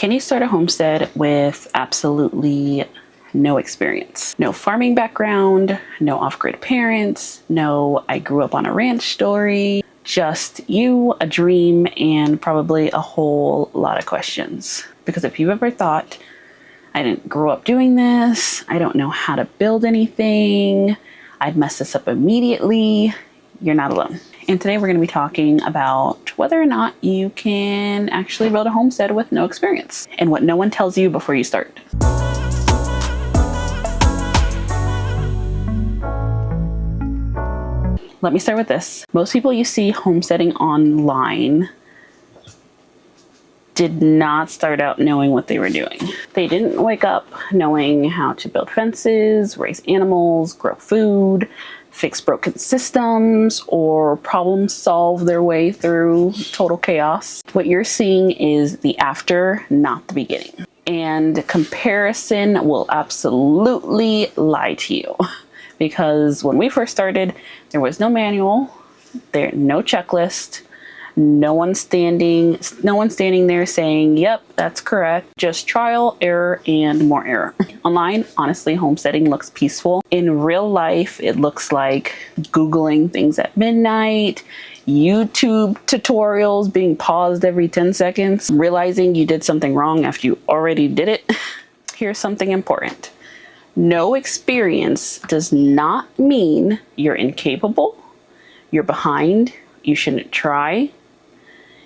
Can you start a homestead with absolutely no experience? No farming background, no off-grid parents, no I grew up on a ranch story, just you, a dream, and probably a whole lot of questions. Because if you've ever thought, I didn't grow up doing this, I don't know how to build anything, I'd mess this up immediately, you're not alone. And today we're going to be talking about whether or not you can actually build a homestead with no experience and what no one tells you before you start. Let me start with this. Most people you see homesteading online did not start out knowing what they were doing. They didn't wake up knowing how to build fences, raise animals, grow food, fix broken systems, or problem solve their way through total chaos. What you're seeing is the after, not the beginning. And comparison will absolutely lie to you. Because when we first started, there was no manual, no checklist, no one standing there saying, yep, that's correct. Just trial, error, and more error. Online, honestly, homesteading looks peaceful. In real life, it looks like Googling things at midnight, YouTube tutorials being paused every 10 seconds, realizing you did something wrong after you already did it. Here's something important. No experience does not mean you're incapable, you're behind, you shouldn't try.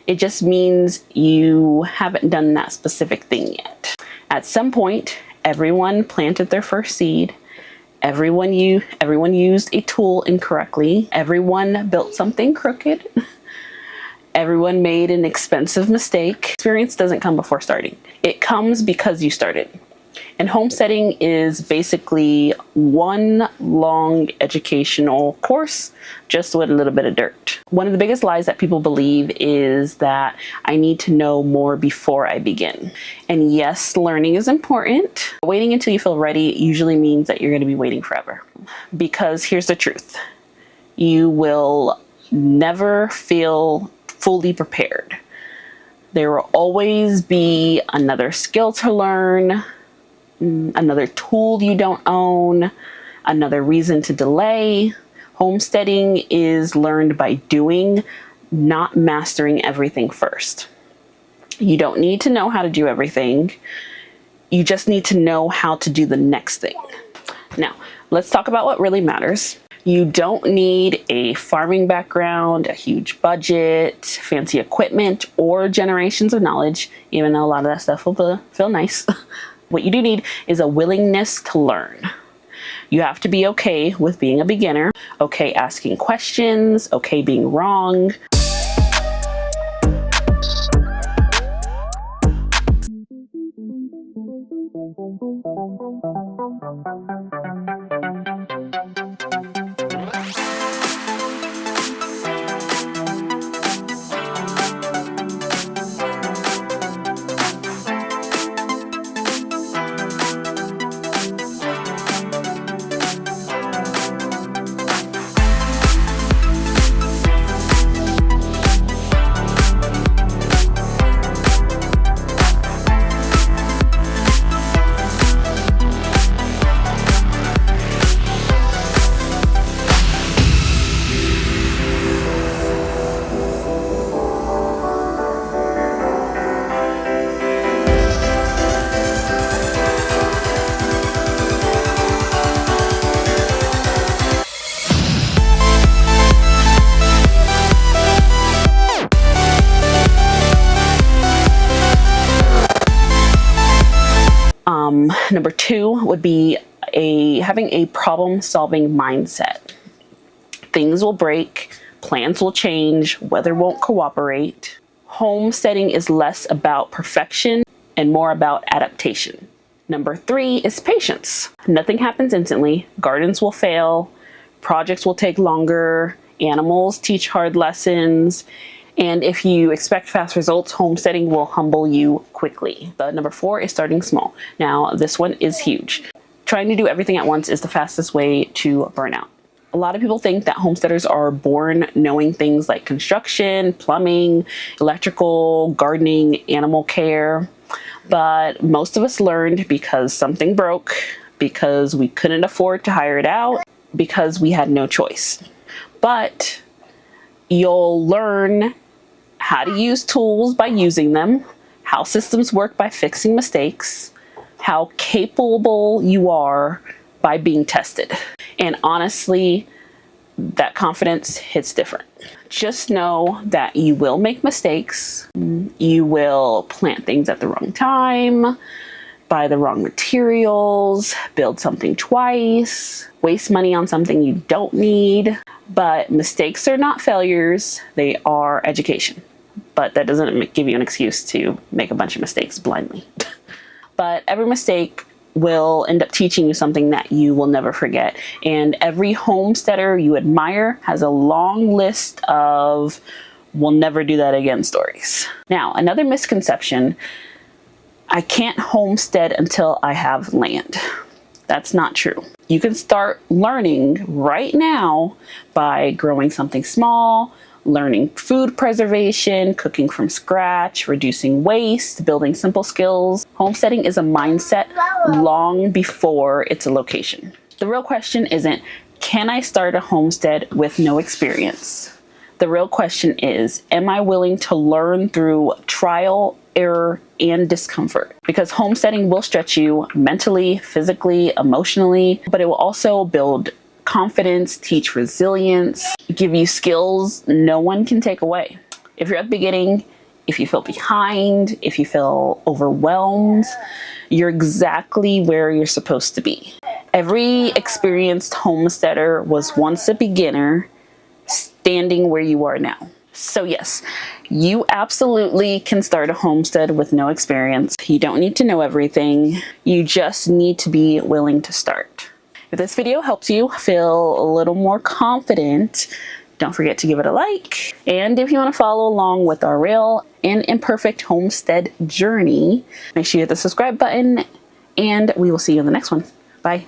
It just means you haven't done that specific thing yet. At some point, everyone planted their first seed. Everyone used a tool incorrectly. Everyone built something crooked. Everyone made an expensive mistake. Experience doesn't come before starting. It comes because you started. And homesteading is basically one long educational course, just with a little bit of dirt. One of the biggest lies that people believe is that I need to know more before I begin. And yes, learning is important. Waiting until you feel ready usually means that you're going to be waiting forever. Because here's the truth. You will never feel fully prepared. There will always be another skill to learn, another tool you don't own, another reason to delay. Homesteading is learned by doing, not mastering everything first. You don't need to know how to do everything. You just need to know how to do the next thing. Now, let's talk about what really matters. You don't need a farming background, a huge budget, fancy equipment, or generations of knowledge, even though a lot of that stuff will feel nice. What you do need is a willingness to learn. You have to be okay with being a beginner, okay asking questions, okay being wrong. Number two would be having a problem-solving mindset. Things will break, plans will change, weather won't cooperate. Homesteading is less about perfection and more about adaptation. Number three is patience. Nothing happens instantly. Gardens will fail, projects will take longer, animals teach hard lessons, and if you expect fast results, homesteading will humble you quickly. The number four is starting small. Now, this one is huge. Trying to do everything at once is the fastest way to burn out. A lot of people think that homesteaders are born knowing things like construction, plumbing, electrical, gardening, animal care. But most of us learned because something broke, because we couldn't afford to hire it out, because we had no choice. But you'll learn how to use tools by using them, how systems work by fixing mistakes, how capable you are by being tested. And honestly, that confidence hits different. Just know that you will make mistakes. You will plant things at the wrong time, buy the wrong materials, build something twice, waste money on something you don't need. But mistakes are not failures, they are education. But that doesn't give you an excuse to make a bunch of mistakes blindly. But every mistake will end up teaching you something that you will never forget. And every homesteader you admire has a long list of "we'll never do that again" stories. Now, another misconception: I can't homestead until I have land. That's not true. You can start learning right now by growing something small, learning food preservation, cooking from scratch, reducing waste, building simple skills. Homesteading is a mindset long before it's a location. The real question isn't, can I start a homestead with no experience? The real question is, am I willing to learn through trial, error, and discomfort? Because homesteading will stretch you mentally, physically, emotionally, but it will also build confidence, teach resilience, give you skills no one can take away. If you're at the beginning, if you feel behind, if you feel overwhelmed, you're exactly where you're supposed to be. Every experienced homesteader was once a beginner, standing where you are now. So yes, you absolutely can start a homestead with no experience. You don't need to know everything. You just need to be willing to start. If this video helps you feel a little more confident, don't forget to give it a like. And if you want to follow along with our real and imperfect homestead journey, make sure you hit the subscribe button, and we will see you in the next one. Bye.